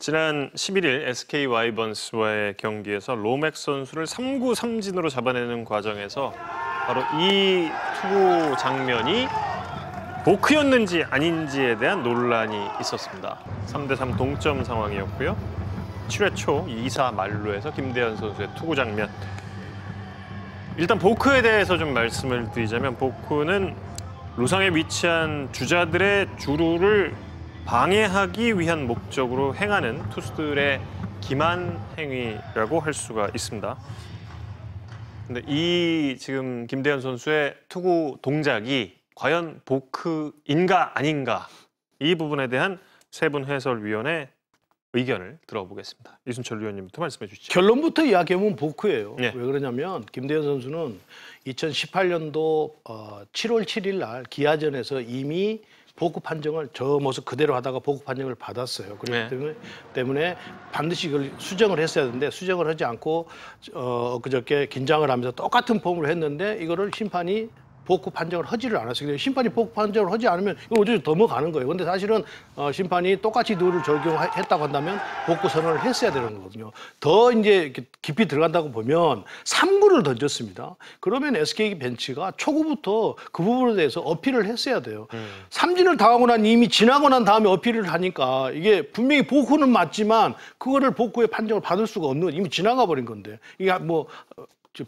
지난 11일 SK 와이번스와의 경기에서 로맥 선수를 3구 3진으로 잡아내는 과정에서 바로 이 투구 장면이 보크였는지 아닌지에 대한 논란이 있었습니다. 3대3 동점 상황이었고요. 7회 초 2사 만루에서 김대현 선수의 투구 장면. 일단 보크에 대해서 좀 말씀을 드리자면 보크는 루상에 위치한 주자들의 주루를 방해하기 위한 목적으로 행하는 투수들의 기만 행위라고 할 수가 있습니다. 근데 이 지금 김대현 선수의 투구 동작이 과연 보크인가 아닌가 이 부분에 대한 세 분 해설위원의 의견을 들어보겠습니다. 이순철 위원님부터 말씀해 주시죠. 결론부터 이야기하면 보크예요. 네. 왜 그러냐면 김대현 선수는 2018년도 7월 7일 날 기아전에서 이미 보크 판정을 저 모습 그대로 하다가 보크 판정을 받았어요. 그렇기 때문에 반드시 이걸 수정을 했어야 되는데 수정을 하지 않고 그저께 긴장을 하면서 똑같은 폼을 했는데 이거를 심판이 보크 판정을 하지를 않았어요. 심판이 보크 판정을 하지 않으면 이거 어쩌지 넘어가는 거예요. 근데 사실은 심판이 똑같이 룰을 적용했다고 한다면 보크 선언을 했어야 되는 거거든요. 더 이제 깊이 들어간다고 보면 3구를 던졌습니다. 그러면 SK 벤치가 초구부터 그 부분에 대해서 어필을 했어야 돼요. 삼진을 당하고 난 이미 지나고 난 다음에 어필을 하니까 이게 분명히 보크는 맞지만 그거를 보크의 판정을 받을 수가 없는 이미 지나가 버린 건데 이게 뭐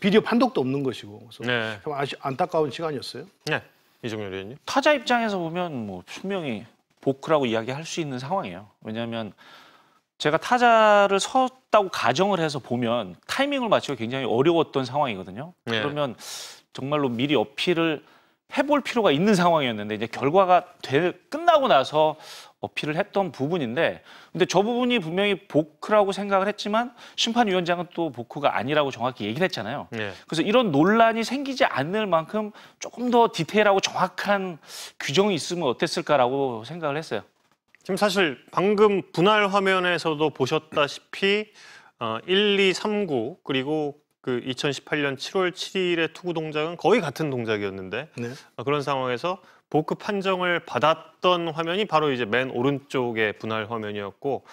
비디오 판독도 없는 것이고 그래서 참 안타까운 시간이었어요. 네, 이종렬 의원님. 타자 입장에서 보면 뭐 분명히 보크라고 이야기할 수 있는 상황이에요. 왜냐하면 제가 타자를 섰다고 가정을 해서 보면 타이밍을 맞추기가 굉장히 어려웠던 상황이거든요. 네. 그러면 정말로 미리 어필을 해볼 필요가 있는 상황이었는데 이제 결과가 끝나고 나서 어필을 했던 부분인데 근데 저 부분이 분명히 보크라고 생각을 했지만 심판위원장은 또 보크가 아니라고 정확히 얘기를 했잖아요. 네. 그래서 이런 논란이 생기지 않을 만큼 조금 더 디테일하고 정확한 규정이 있으면 어땠을까라고 생각을 했어요. 지금 사실 방금 분할 화면에서도 보셨다시피 1, 2, 3구 그리고 그 2018년 7월 7일의 투구 동작은 거의 같은 동작이었는데 그런 상황에서 보크 판정을 받았던 화면이 바로 이제 맨 오른쪽의 분할 화면이었고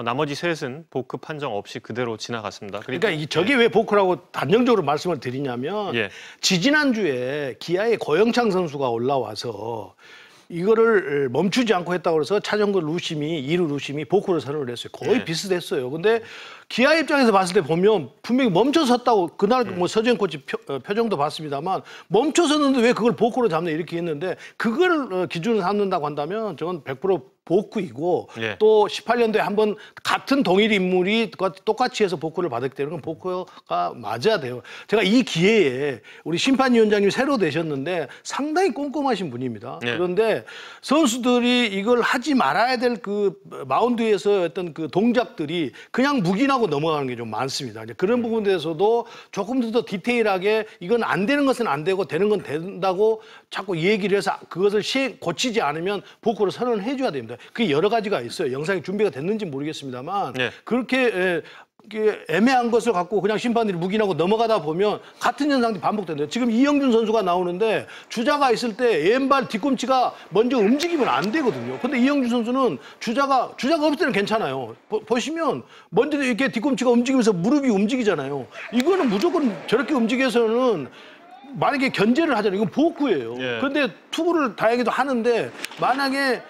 나머지 셋은 보크 판정 없이 그대로 지나갔습니다. 그러니까 저게 왜 보크라고 단정적으로 말씀을 드리냐면 지지난주에 기아의 고영창 선수가 올라와서 이거를 멈추지 않고 했다고 해서 차정근 루심이 2루 루심이 보크를 선언을 했어요. 거의 비슷했어요. 근데 기아 입장에서 봤을 때 보면 분명히 멈춰 섰다고 그날 뭐 서재현 코치 표정도 봤습니다만 멈춰 섰는데 왜 그걸 보크로 잡냐 이렇게 했는데 그걸 기준으로 삼는다고 한다면 저건 100% 보크이고 또 18년도에 한번 같은 동일 인물이 똑같이 해서 보크를 받았기 때문에 보크가 맞아야 돼요. 제가 이 기회에 우리 심판위원장님 새로 되셨는데 상당히 꼼꼼하신 분입니다. 그런데 선수들이 이걸 하지 말아야 될 그 마운드에서 어떤 그 동작들이 그냥 묵인하고 넘어가는 게 좀 많습니다. 이제 그런 부분에 대해서도 조금 더 디테일하게 이건 안 되는 것은 안 되고 되는 건 된다고 자꾸 얘기를 해서 그것을 고치지 않으면 보크를 선언을 해줘야 됩니다. 그게 여러 가지가 있어요. 영상이 준비가 됐는지 모르겠습니다만 그렇게 애매한 것을 갖고 그냥 심판들이 묵인하고 넘어가다 보면 같은 현상이 반복된대요. 지금 이영준 선수가 나오는데 주자가 있을 때 왼발 뒤꿈치가 먼저 움직이면 안 되거든요. 근데 이영준 선수는 주자가 없을 때는 괜찮아요. 보시면 먼저 이렇게 뒤꿈치가 움직이면서 무릎이 움직이잖아요. 이거는 무조건 저렇게 움직여서는 만약에 견제를 하잖아요. 이건 보크예요. 그런데 투구를 다행히도 하는데 만약에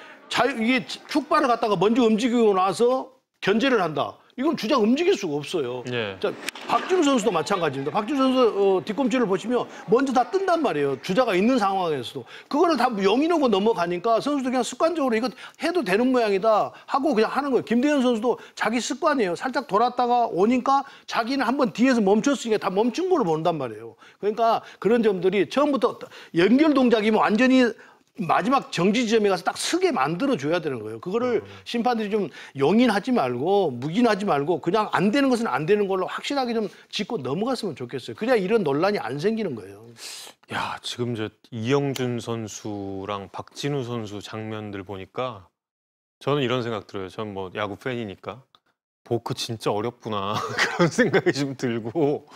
이게 축발을 갖다가 먼저 움직이고 나서 견제를 한다. 이건 주자가 움직일 수가 없어요. 자, 박준우 선수도 마찬가지입니다. 박준우 선수 뒤꿈치를 보시면 먼저 다 뜬단 말이에요. 주자가 있는 상황에서도. 그거를 다 용인하고 넘어가니까 선수도 그냥 습관적으로 이거 해도 되는 모양이다 하고 그냥 하는 거예요. 김대현 선수도 자기 습관이에요. 살짝 돌았다가 오니까 자기는 한번 뒤에서 멈췄으니까 다 멈춘 걸로 본단 말이에요. 그러니까 그런 점들이 처음부터 연결 동작이면 완전히 마지막 정지 지점에 가서 딱 서게 만들어줘야 되는 거예요. 그거를 심판들이 좀 용인하지 말고 묵인하지 말고 그냥 안 되는 것은 안 되는 걸로 확실하게 좀 짚고 넘어갔으면 좋겠어요. 그래야 이런 논란이 안 생기는 거예요. 야, 지금 저 이영준 선수랑 박진우 선수 장면들 보니까 저는 이런 생각 들어요. 전 뭐 야구 팬이니까 보크 진짜 어렵구나 그런 생각이 좀 들고.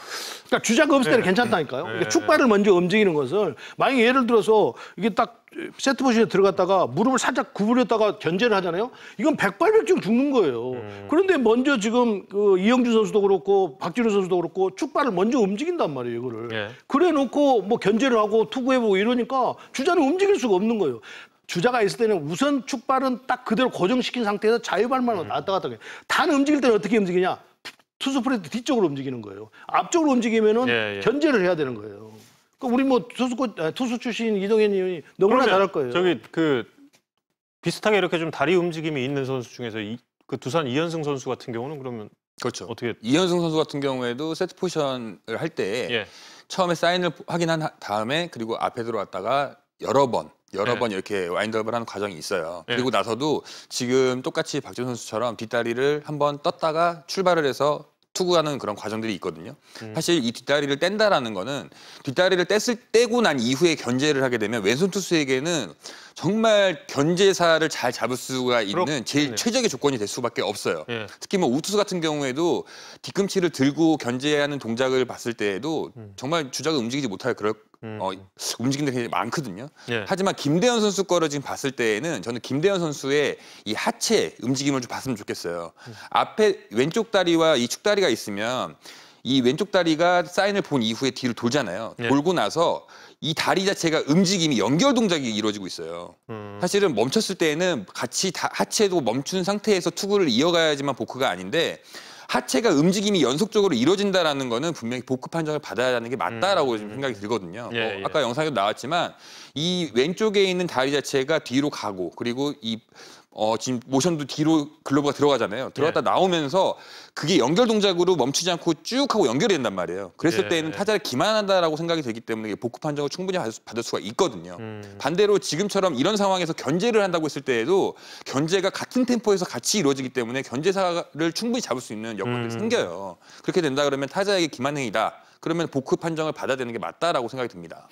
그러니까 주자가 없을 때는 괜찮다니까요. 그러니까 축발을 먼저 움직이는 것을 만약에 예를 들어서 이게 딱 세트 포지션에 들어갔다가 무릎을 살짝 구부렸다가 견제를 하잖아요. 이건 백발백중 죽는 거예요. 그런데 먼저 지금 그 이영주 선수도 그렇고 박진우 선수도 그렇고 축발을 먼저 움직인단 말이에요. 이거를. 그래 놓고 뭐 견제를 하고 투구해보고 이러니까 주자는 움직일 수가 없는 거예요. 주자가 있을 때는 우선 축발은 딱 그대로 고정시킨 상태에서 자유발만 왔다 갔다 해요. 단 움직일 때는 어떻게 움직이냐? 투수 프레트 뒤쪽으로 움직이는 거예요. 앞쪽으로 움직이면은 견제를 해야 되는 거예요. 그러니까 우리 뭐 투수 출신 이동현 의원이 너무나 잘할 거예요. 저기 그 비슷하게 이렇게 좀 다리 움직임이 있는 선수 중에서 그 두산 이현승 선수 같은 경우는 그러면 그렇죠. 어떻게? 이현승 선수 같은 경우에도 세트 포지션을 할 때 처음에 사인을 확인한 다음에 그리고 앞에 들어왔다가 여러 번 이렇게 와인드업을 하는 과정이 있어요. 그리고 나서도 지금 똑같이 박지훈 선수처럼 뒷다리를 한번 떴다가 출발을 해서 투구하는 그런 과정들이 있거든요. 사실 이 뒷다리를 뗀다라는 거는 뒷다리를 떼고 난 이후에 견제를 하게 되면 왼손 투수에게는 정말 견제사를 잘 잡을 수가 있는 제일 최적의 조건이 될 수밖에 없어요. 특히 뭐 우투수 같은 경우에도 뒤꿈치를 들고 견제하는 동작을 봤을 때에도 정말 주자가 움직이지 못할 그런 움직임들이 굉장히 많거든요. 하지만 김대현 선수 거를 지금 봤을 때에는 저는 김대현 선수의 이 하체 움직임을 좀 봤으면 좋겠어요. 앞에 왼쪽 다리와 이 축다리가 있으면 이 왼쪽 다리가 사인을 본 이후에 뒤로 돌잖아요. 돌고 나서 이 다리 자체가 움직임이 연결 동작이 이루어지고 있어요. 사실은 멈췄을 때에는 같이 하체도 멈춘 상태에서 투구를 이어가야지만 보크가 아닌데 하체가 움직임이 연속적으로 이루어진다라는 거는 분명히 보크 판정을 받아야 하는 게 맞다라고 지금 생각이 들거든요. 아까 영상에도 나왔지만 이 왼쪽에 있는 다리 자체가 뒤로 가고 그리고 이 지금 모션도 뒤로 글러브가 들어가잖아요. 들어갔다 나오면서 그게 연결 동작으로 멈추지 않고 쭉 하고 연결이 된단 말이에요. 그랬을 때는 타자를 기만한다라고 생각이 되기 때문에 보크 판정을 충분히 받을 수가 있거든요. 반대로 지금처럼 이런 상황에서 견제를 한다고 했을 때에도 견제가 같은 템포에서 같이 이루어지기 때문에 견제사를 충분히 잡을 수 있는 여건들이 생겨요. 그렇게 된다 그러면 타자에게 기만행위다. 그러면 보크 판정을 받아야 되는 게 맞다라고 생각이 듭니다.